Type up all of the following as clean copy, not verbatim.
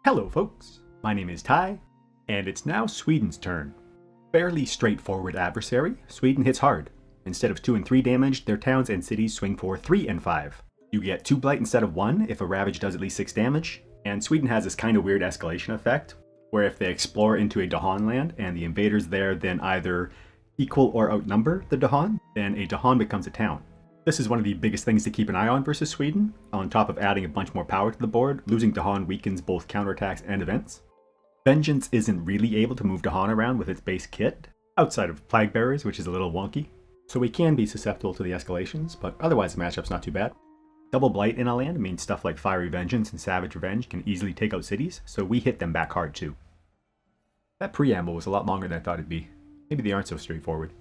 Hello folks, my name is Ty, and it's now Sweden's turn. Fairly straightforward adversary, Sweden hits hard. Instead of 2 and 3 damage, their towns and cities swing for 3 and 5. You get 2 Blight instead of 1 if a Ravage does at least 6 damage, and Sweden has this kind of weird escalation effect, where if they explore into a Dahan land and the invaders there then either equal or outnumber the Dahan, then a Dahan becomes a town. This is one of the biggest things to keep an eye on versus Sweden. On top of adding a bunch more power to the board, losing Dahan weakens both counterattacks and events. Vengeance isn't really able to move Dahan around with its base kit, outside of Plague Bearers, which is a little wonky. So we can be susceptible to the escalations, but otherwise the matchup's not too bad. Double Blight in a land means stuff like Fiery Vengeance and Savage Revenge can easily take out cities, so we hit them back hard too. That preamble was a lot longer than I thought it'd be. Maybe they aren't so straightforward.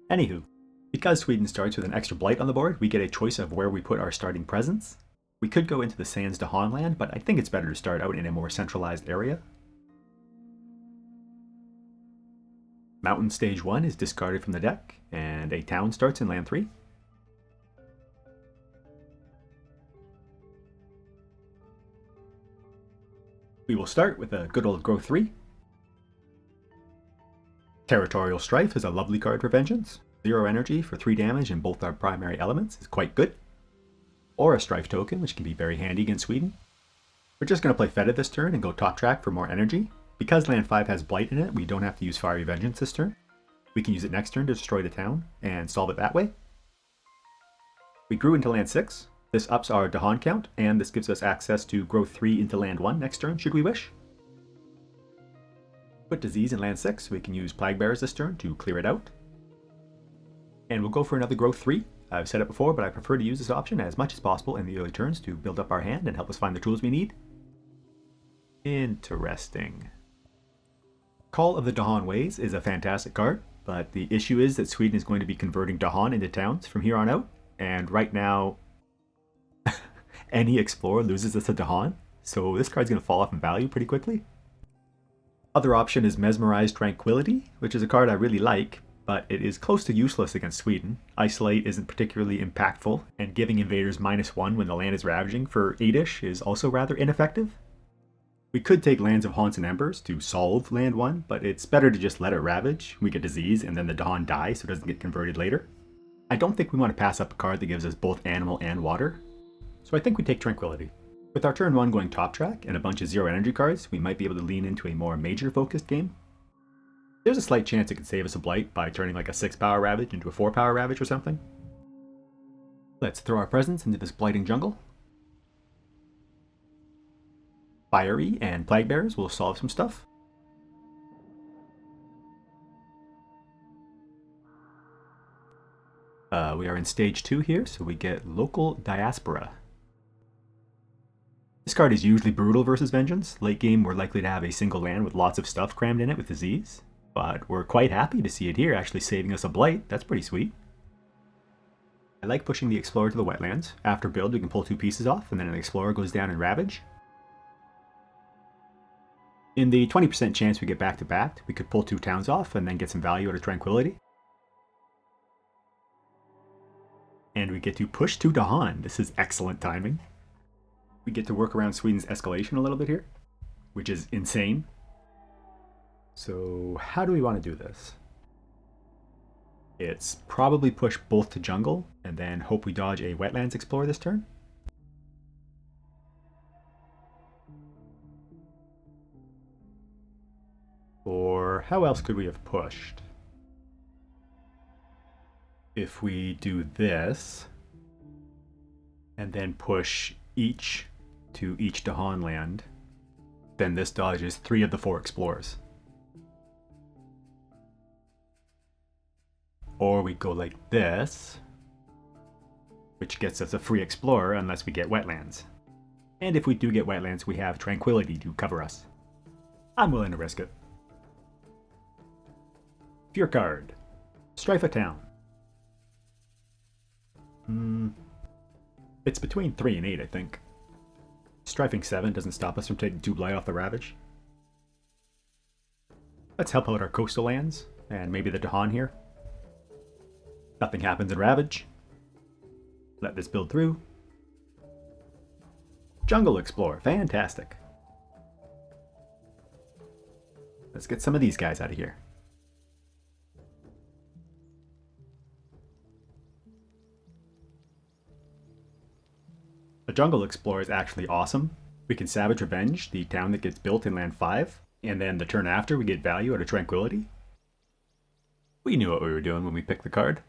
Anywho. Because Sweden starts with an extra Blight on the board, we get a choice of where we put our starting presence. We could go into the Sands Dahan land, but I think it's better to start out in a more centralized area. Mountain Stage 1 is discarded from the deck, and a town starts in land 3. We will start with a good old Growth 3. Territorial Strife is a lovely card for Vengeance. 0 energy for 3 damage in both our primary elements is quite good. Or a Strife token, which can be very handy against Sweden. We're just going to play Feta this turn and go top track for more energy. Because land 5 has Blight in it, we don't have to use Fiery Vengeance this turn. We can use it next turn to destroy the town and solve it that way. We grew into land 6. This ups our Dahan count, and this gives us access to grow 3 into land 1 next turn, should we wish. Put Disease in land 6, we can use Plague Bearers this turn to clear it out. And we'll go for another Growth 3. I've said it before, but I prefer to use this option as much as possible in the early turns to build up our hand and help us find the tools we need. Interesting. Call of the Dahan Ways is a fantastic card, but the issue is that Sweden is going to be converting Dahan into towns from here on out, and right now any Explorer loses this to Dahan, so this card's going to fall off in value pretty quickly. Other option is Mesmerized Tranquility, which is a card I really like, but it is close to useless against Sweden. Isolate isn't particularly impactful, and giving invaders -1 when the land is ravaging for 8-ish is also rather ineffective. We could take Lands of Haunts and Embers to solve land 1, but it's better to just let it ravage. We get disease, and then the Dahan dies so it doesn't get converted later. I don't think we want to pass up a card that gives us both animal and water, so I think we take Tranquility. With our turn 1 going top track and a bunch of 0 energy cards, we might be able to lean into a more major focused game. There's a slight chance it could save us a Blight by turning like a 6-power Ravage into a 4-power Ravage or something. Let's throw our presence into this Blighting jungle. Fiery and Plague Bearers will solve some stuff. We are in stage 2 here, so we get Local Diaspora. This card is usually brutal versus Vengeance. Late game we're likely to have a single land with lots of stuff crammed in it with disease. But we're quite happy to see it here actually saving us a Blight. That's pretty sweet. I like pushing the Explorer to the wetlands. After build we can pull 2 pieces off and then an Explorer goes down and Ravage. In the 20% chance we get back to back, we could pull 2 towns off and then get some value out of Tranquility. And we get to push 2 Dahan. This is excellent timing. We get to work around Sweden's escalation a little bit here, which is insane. So how do we want to do this? It's probably push both to jungle and then hope we dodge a Wetlands Explorer this turn. Or how else could we have pushed? If we do this and then push each to each Dahan land, then this dodges 3 of the 4 Explorers. Or we go like this, which gets us a free Explorer unless we get Wetlands. And if we do get Wetlands, we have Tranquility to cover us. I'm willing to risk it. Fear card. Strife a town. It's between 3 and 8, I think. Strifing 7 doesn't stop us from taking 2 Blight off the Ravage. Let's help out our coastal lands, and maybe the Dahan here. Nothing happens in Ravage. Let this build through. Jungle Explorer, fantastic. Let's get some of these guys out of here. A Jungle Explorer is actually awesome. We can Savage Revenge, the town that gets built in land 5, and then the turn after we get value out of Tranquility. We knew what we were doing when we picked the card.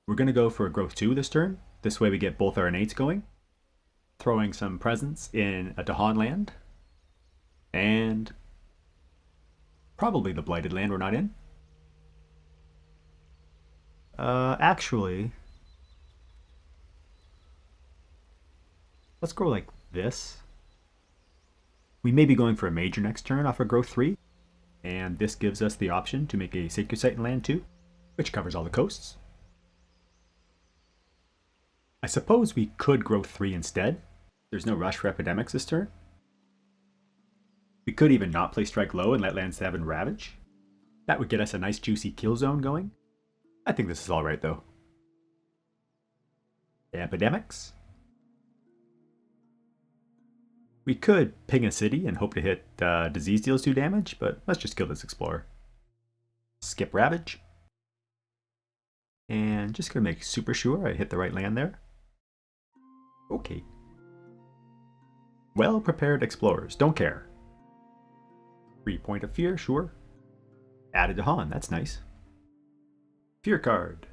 We're going to go for a Growth 2 this turn. This way we get both our innates going. Throwing some presents in a Dahan land. And probably the Blighted land we're not in. Actually, let's go like this. We may be going for a major next turn off of Growth 3. And this gives us the option to make a Sacred Site in land 2, which covers all the coasts. I suppose we could Growth 3 instead. There's no rush for Epidemics this turn. We could even not play Strike Low and let land 7 Ravage. That would get us a nice juicy kill zone going. I think this is alright though. Epidemics. We could ping a city and hope to hit Disease deals 2 damage, but let's just kill this Explorer. Skip Ravage. And just gonna make super sure I hit the right land there. Okay. Well prepared Explorers, don't care. 3 Point of Fear, sure. Added Dahan, that's nice. Fear card.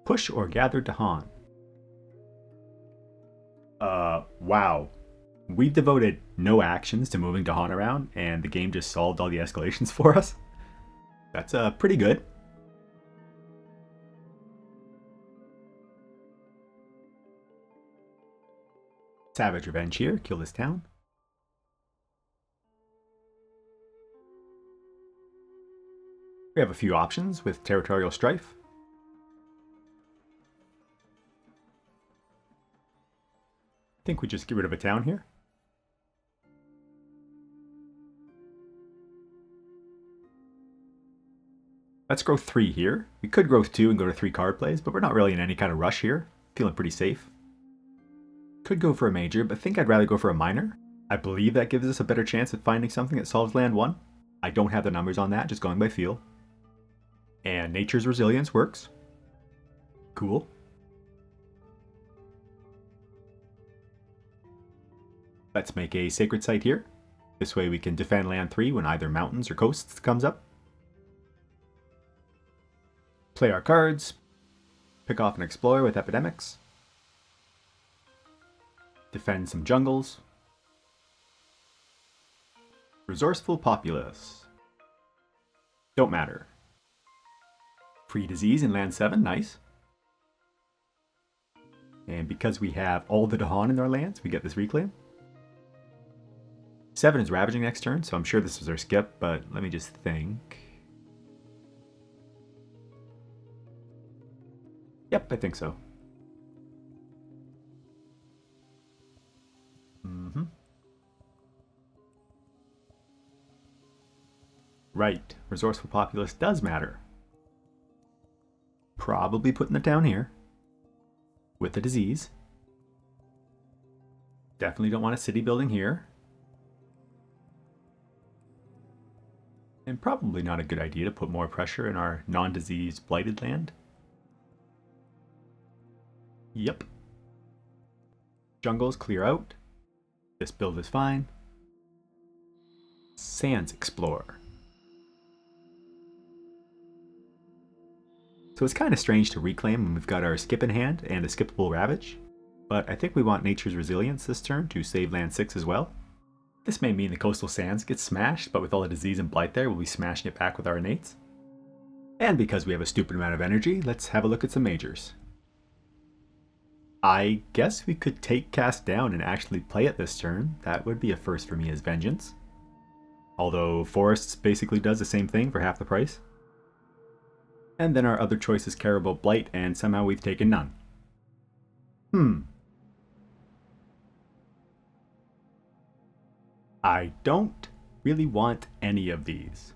Push or gather Dahan. Wow. We've devoted no actions to moving Dahan around, and the game just solved all the escalations for us. That's pretty good. Savage Revenge here, kill this town. We have a few options with Territorial Strife. I think we just get rid of a town here. Let's Growth 3 here. We could Growth 2 and go to 3 card plays, but we're not really in any kind of rush here. Feeling pretty safe. Could go for a major, but think I'd rather go for a minor. I believe that gives us a better chance at finding something that solves land 1. I don't have the numbers on that, just going by feel. And Nature's Resilience works. Cool. Let's make a Sacred Site here. This way we can defend land 3 when either mountains or coasts comes up. Play our cards. Pick off an Explorer with Epidemics. Defend some jungles. Resourceful Populace. Don't matter. Free Disease in land 7, nice. And because we have all the Dahan in our lands, we get this reclaim. 7 is Ravaging next turn, so I'm sure this was our skip, but let me just think. Yep, I think so. Right, Resourceful Populace does matter. Probably putting it down here. With the Disease. Definitely don't want a city building here. And probably not a good idea to put more pressure in our non-disease blighted land. Yep. Jungles clear out. This build is fine. Sands Explorer. So it's kind of strange to reclaim when we've got our skip in hand and a skippable Ravage, but I think we want Nature's Resilience this turn to save land 6 as well. This may mean the Coastal Sands gets smashed, but with all the Disease and Blight there, we'll be smashing it back with our innates. And because we have a stupid amount of energy, let's have a look at some majors. I guess we could take Cast Down and actually play it this turn. That would be a first for me as Vengeance. Although Forests basically does the same thing for half the price. And then our other choice is Caribou Blight, and somehow we've taken none. I don't really want any of these.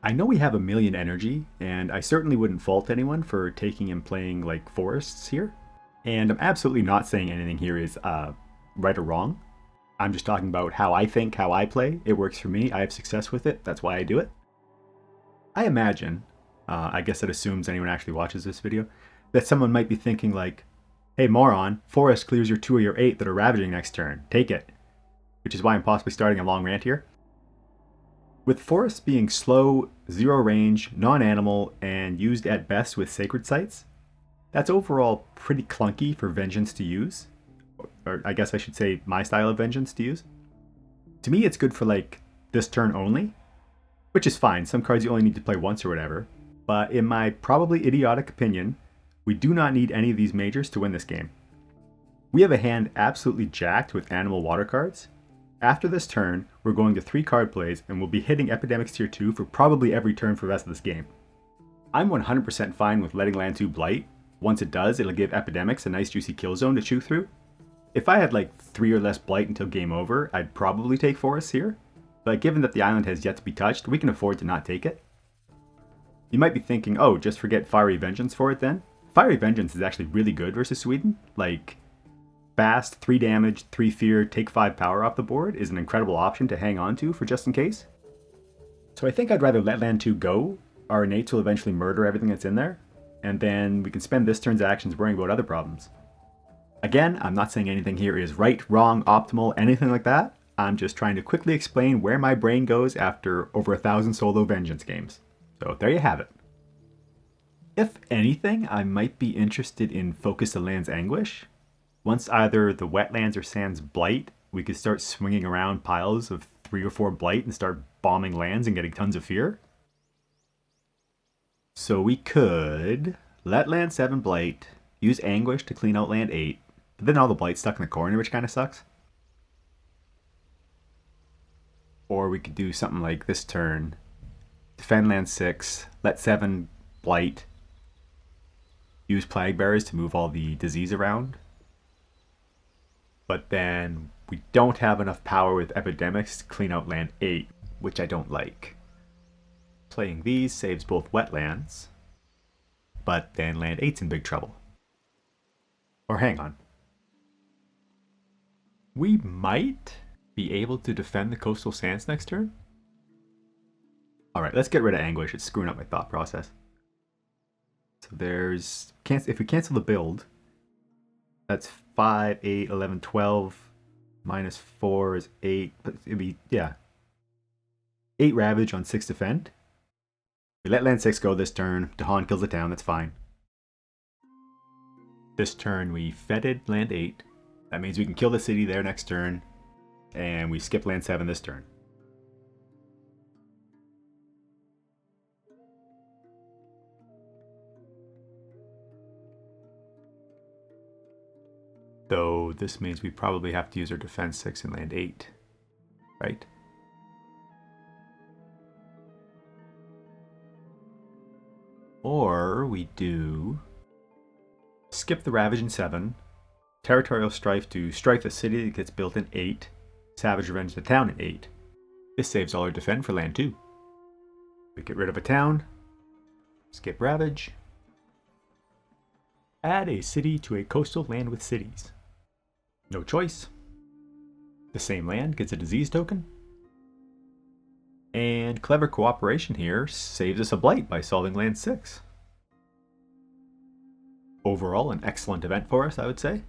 I know we have a million energy, and I certainly wouldn't fault anyone for taking and playing like Forests here. And I'm absolutely not saying anything here is right or wrong. I'm just talking about how I think, how I play. It works for me. I have success with it. That's why I do it. I imagine, I guess that assumes anyone actually watches this video, that someone might be thinking like, hey moron, Forest clears your 2 or your 8 that are ravaging next turn. Take it. Which is why I'm possibly starting a long rant here. With Forest being slow, zero range, non-animal, and used at best with sacred sites, that's overall pretty clunky for Vengeance to use. Or I guess I should say my style of Vengeance to use. To me it's good for like this turn only, which is fine. Some cards you only need to play once or whatever. But in my probably idiotic opinion, we do not need any of these majors to win this game. We have a hand absolutely jacked with animal water cards. After this turn, we're going to 3 card plays and we'll be hitting Epidemics tier 2 for probably every turn for the rest of this game. I'm 100% fine with letting land 2 Blight. Once it does, it'll give Epidemics a nice juicy kill zone to chew through. If I had like 3 or less Blight until game over, I'd probably take Forests here. But given that the island has yet to be touched, we can afford to not take it. You might be thinking, oh, just forget Fiery Vengeance for it then? Fiery Vengeance is actually really good versus Sweden. Like, fast, 3 damage, 3 fear, take 5 power off the board is an incredible option to hang on to for just in case. So I think I'd rather let land 2 go. Our innates will eventually murder everything that's in there, and then we can spend this turn's actions worrying about other problems. Again, I'm not saying anything here is right, wrong, optimal, anything like that. I'm just trying to quickly explain where my brain goes after over 1,000 solo Vengeance games. So there you have it. If anything, I might be interested in Focus the Land's Anguish. Once either the Wetlands or Sands Blight, we could start swinging around piles of 3 or 4 Blight and start bombing lands and getting tons of fear. So we could let land 7 Blight, use Anguish to clean out land 8, but then all the Blight's stuck in the corner, which kind of sucks. Or we could do something like this turn. Defend land 6, let 7 Blight, use Plague Bearers to move all the disease around. But then we don't have enough power with Epidemics to clean out land 8, which I don't like. Playing these saves both wetlands, but then land 8's in big trouble. Or hang on. We might be able to defend the Coastal Sands next turn? Alright, let's get rid of Anguish. It's screwing up my thought process. So there's... if we cancel the build, that's 5, 8, 11, 12. Minus 4 is 8. But it'd be, yeah. 8 Ravage on 6 Defend. We let land 6 go this turn. Dahan kills the town, that's fine. This turn we feted land 8. That means we can kill the city there next turn. And we skip land 7 this turn. Though this means we probably have to use our defense 6 and land 8. Right? Or we do skip the Ravage in 7, Territorial Strife to strike the city that gets built in 8, Savage Revenge the town in 8. This saves all our defend for land 2. We get rid of a town, skip Ravage, add a city to a coastal land with cities. No choice. The same land gets a disease token. And clever cooperation here saves us a Blight by solving land 6. Overall, an excellent event for us, I would say.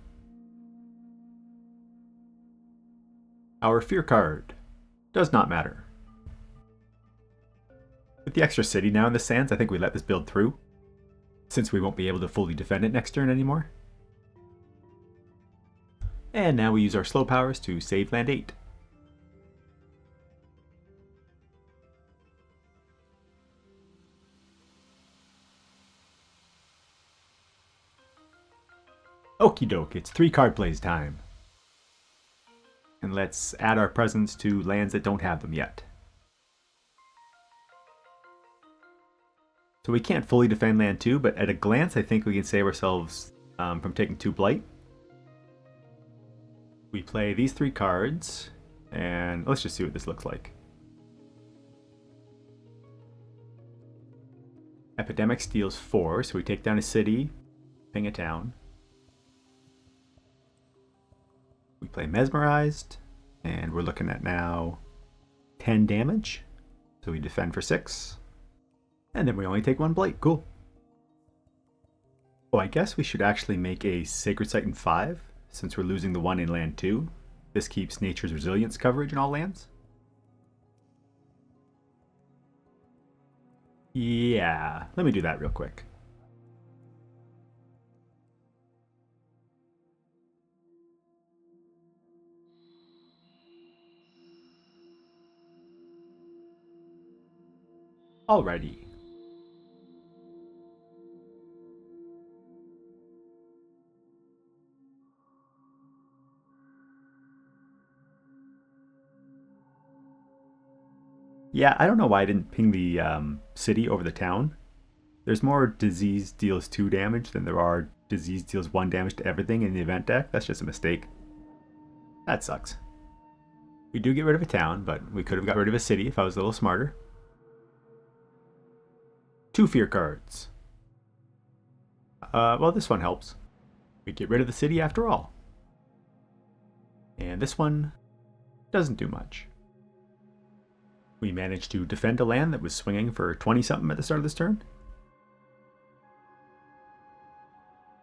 Our fear card does not matter. With the extra city now in the sands, I think we let this build through, since we won't be able to fully defend it next turn anymore. And now we use our slow powers to save land 8. Okie doke, it's 3 card plays time. And let's add our presence to lands that don't have them yet. So we can't fully defend land 2, but at a glance I think we can save ourselves from taking 2 Blight. We play these 3 cards, and let's just see what this looks like. Epidemic steals 4, so we take down a city, ping a town. We play Mesmerized, And we're looking at now 10 damage. So we defend for 6. And then we only take 1 blight. Cool. Oh, I guess we should actually make a Sacred Site in 5, since we're losing the one in land 2. This keeps Nature's Resilience coverage in all lands. Yeah, let me do that real quick. Alrighty. Yeah, I don't know why I didn't ping the city over the town. There's more disease deals 2 damage than there are disease deals 1 damage to everything in the event deck. That's just a mistake. That sucks. We do get rid of a town, but we could have got rid of a city if I was a little smarter. 2 fear cards. Well, this one helps. We get rid of the city after all. And this one doesn't do much. We managed to defend a land that was swinging for 20-something at the start of this turn.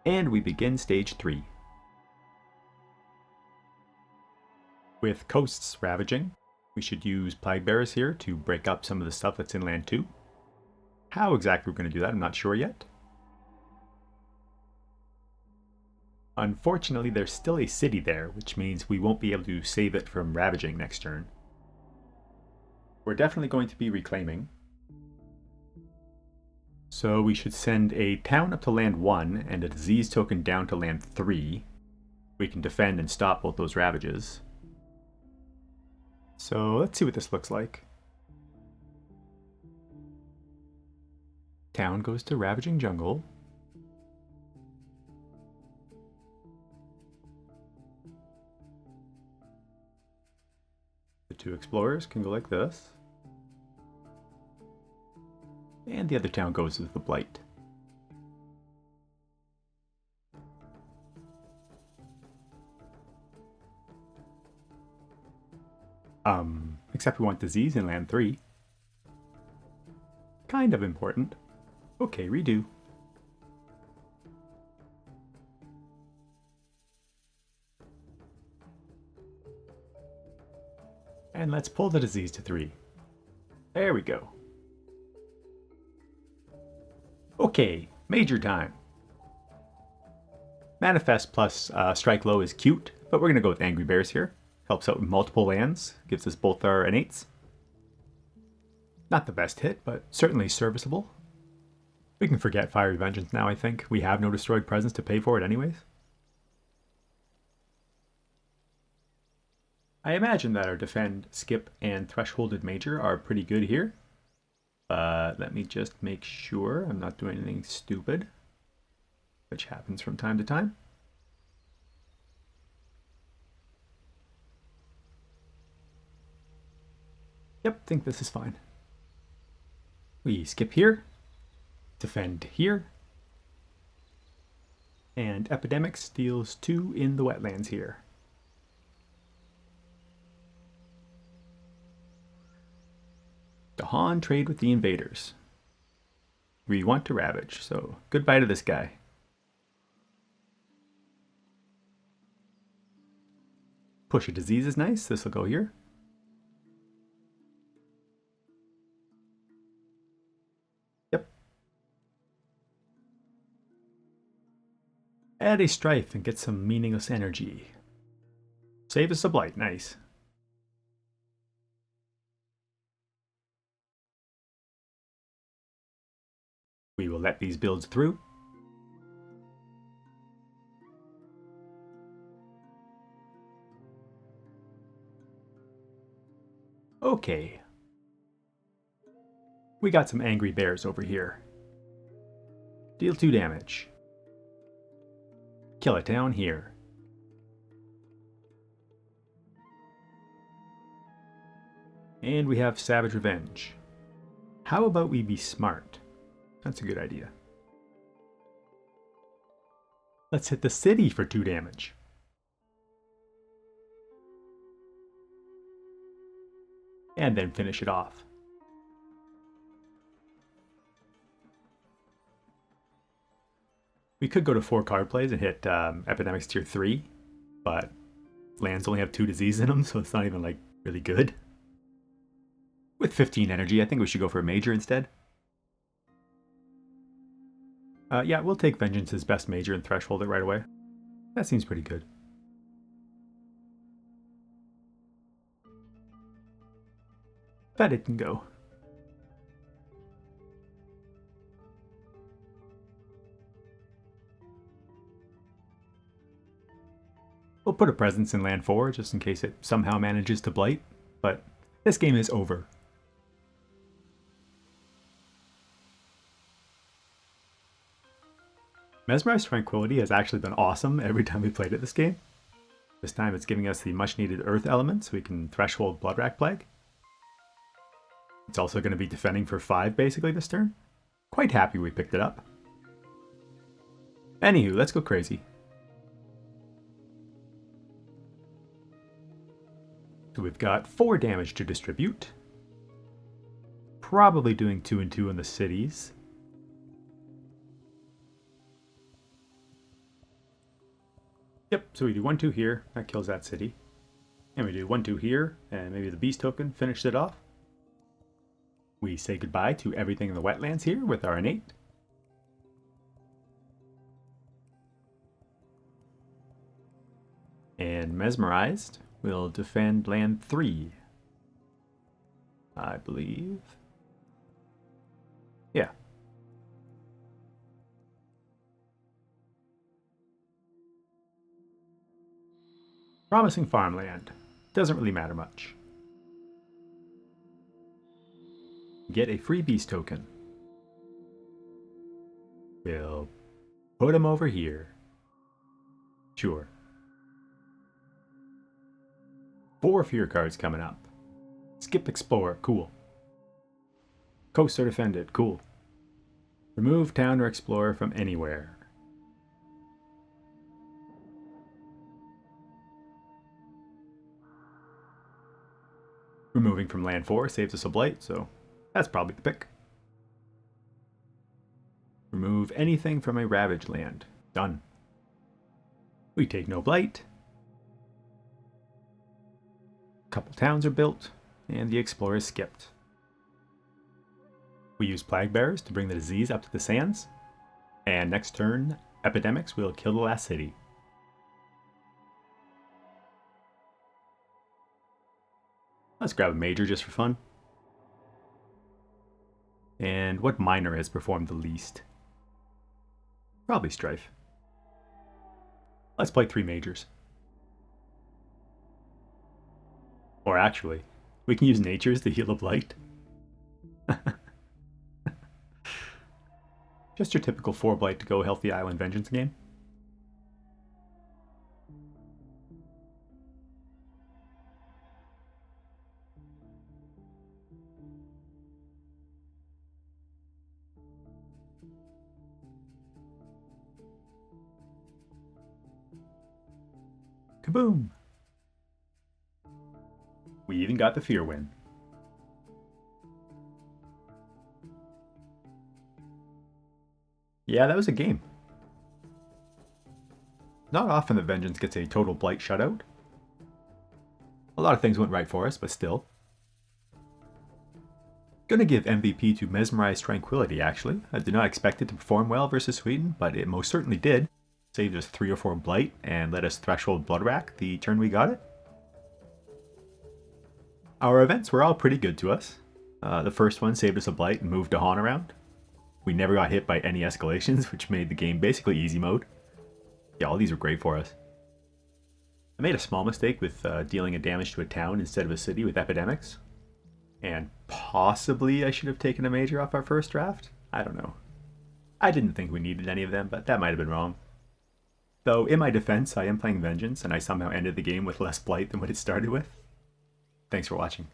And we begin stage 3. With coasts ravaging, we should use Plague Bearers here to break up some of the stuff that's in land 2. How exactly we're going to do that, I'm not sure yet. Unfortunately, there's still a city there, which means we won't be able to save it from ravaging next turn. We're definitely going to be reclaiming. So we should send a town up to land 1 and a disease token down to land 3. We can defend and stop both those ravages. So let's see what this looks like. Town goes to Ravaging Jungle. The 2 explorers can go like this. And the other town goes with the Blight. Except we want disease in land 3. Kind of important. Okay, redo. And let's pull the disease to 3. There we go. Okay, major time. Manifest plus Strike Low is cute, but we're going to go with Angry Bears here. Helps out with multiple lands, gives us both our innates. Not the best hit, but certainly serviceable. We can forget Fiery Vengeance now, I think. We have no Destroyed Presence to pay for it anyways. I imagine that our Defend, Skip, and Thresholded Major are pretty good here. But let me just make sure I'm not doing anything stupid, which happens from time to time. Yep, think this is fine. We skip here, defend here, and Epidemics deals 2 in the wetlands here. Dahan trade with the invaders. We want to ravage, so goodbye to this guy. Push a disease is nice, this will go here. Yep. Add a strife and get some meaningless energy. Save us a blight, nice. We will let these builds through. Okay. We got some angry bears over here. Deal 2 damage. Kill a town here. And we have Savage Revenge. How about we be smart? That's a good idea. Let's hit the city for 2 damage. and then finish it off. We could go to 4 card plays and hit Epidemics Tier 3, but lands only have 2 disease in them, so it's not even like really good. With 15 energy, I think we should go for a major instead. Yeah, we'll take Vengeance's best major and threshold it right away. That seems pretty good. Bet it can go. We'll put a presence in land 4 just in case it somehow manages to blight, but this game is over. Mesmerized Tranquility has actually been awesome every time we played it this game. This time it's giving us the much needed earth element so we can threshold Bloodrack Plague. It's also going to be defending for 5 basically this turn. Quite happy we picked it up. Anywho, let's go crazy. So we've got 4 damage to distribute. Probably doing 2 and 2 on the cities. Yep, so we do 1-2 here, that kills that city. And we do 1-2 here, and maybe the beast token finishes it off. We say goodbye to everything in the wetlands here with our innate. And Mesmerized will defend land 3, I believe. Yeah. Promising farmland. Doesn't really matter much. Get a free beast token. We'll put him over here. Sure. 4 fear cards coming up. Skip Explorer, cool. Coasts are defended, cool. Remove town or explorer from anywhere. Removing from land 4 saves us a blight, so that's probably the pick. Remove anything from a ravaged land. Done. We take no blight. Couple towns are built, and the explorer is skipped. We use Plague Bearers to bring the disease up to the sands, and next turn, Epidemics will kill the last city. Let's grab a major just for fun. And what minor has performed the least? Probably Strife. Let's play 3 majors. Or actually, we can use natures to heal a blight. Just your typical 4 blight to go healthy island vengeance game. Kaboom! We even got the fear win. Yeah, that was a game. Not often that Vengeance gets a total blight shutout. A lot of things went right for us, but still. Gonna give MVP to Mesmerized Tranquility, actually. I did not expect it to perform well versus Sweden, but it most certainly did. Saved us 3 or 4 blight and let us threshold Bloodrack the turn we got it. Our events were all pretty good to us. The first one saved us a blight and moved Dahan around. We never got hit by any escalations, which made the game basically easy mode. Yeah, all these were great for us. I made a small mistake with dealing a damage to a town instead of a city with Epidemics. And possibly I should have taken a major off our first draft? I don't know. I didn't think we needed any of them, but that might have been wrong. Though, in my defense, I am playing Vengeance, and I somehow ended the game with less blight than what it started with. Thanks for watching.